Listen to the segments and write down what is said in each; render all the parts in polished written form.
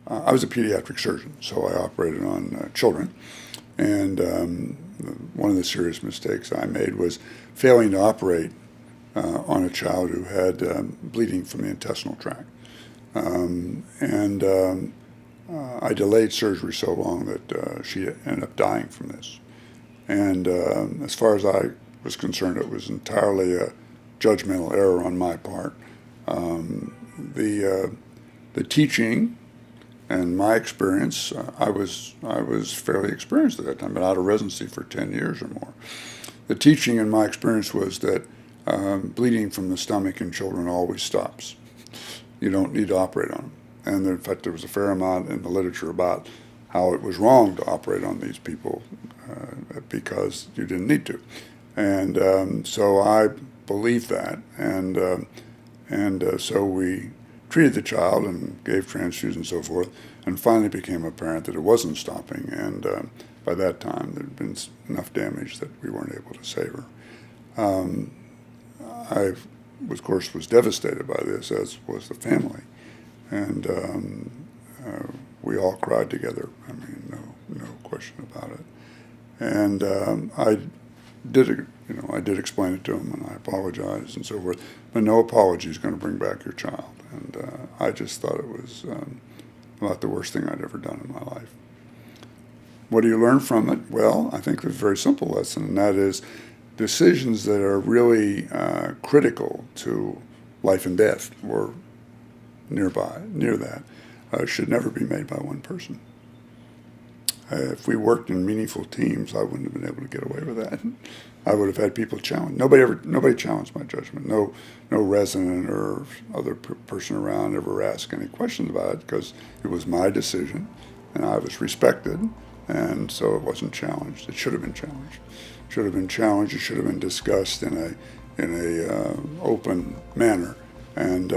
I was a pediatric surgeon, so I operated on children. And one of the serious mistakes I made was failing to operate on a child who had bleeding from the intestinal tract. I delayed surgery so long that she ended up dying from this. And as far as I was concerned, it was entirely a judgmental error on my part. The teaching and my experience, I was fairly experienced at that time, been out of residency for 10 years or more. The teaching in my experience was that bleeding from the stomach in children always stops. You don't need to operate on them. And in fact, there was a fair amount in the literature about how it was wrong to operate on these people because you didn't need to. And so I believed that. And so we treated the child and gave transfusions and so forth, and finally became apparent that it wasn't stopping. And by that time, there had been enough damage that we weren't able to save her. I, of course, was devastated by this, as was the family. And we all cried together. I mean, no question about it. And I did explain it to him, and I apologized and so forth. But no apology is going to bring back your child. And I just thought it was about the worst thing I'd ever done in my life. What do you learn from it? Well, I think there's a very simple lesson, and that is decisions that are really critical to life and death or near that should never be made by one person. If we worked in meaningful teams, I wouldn't have been able to get away with that. I would have had people challenge. Nobody challenged my judgment. No resident or other person around ever asked any questions about it because it was my decision, and I was respected, and so it wasn't challenged. It should have been challenged. It should have been challenged. It should have been discussed in a open manner. And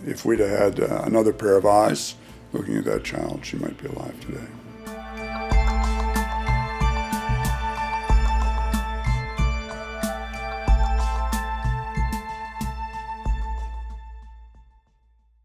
if we'd have had another pair of eyes looking at that child, she might be alive today.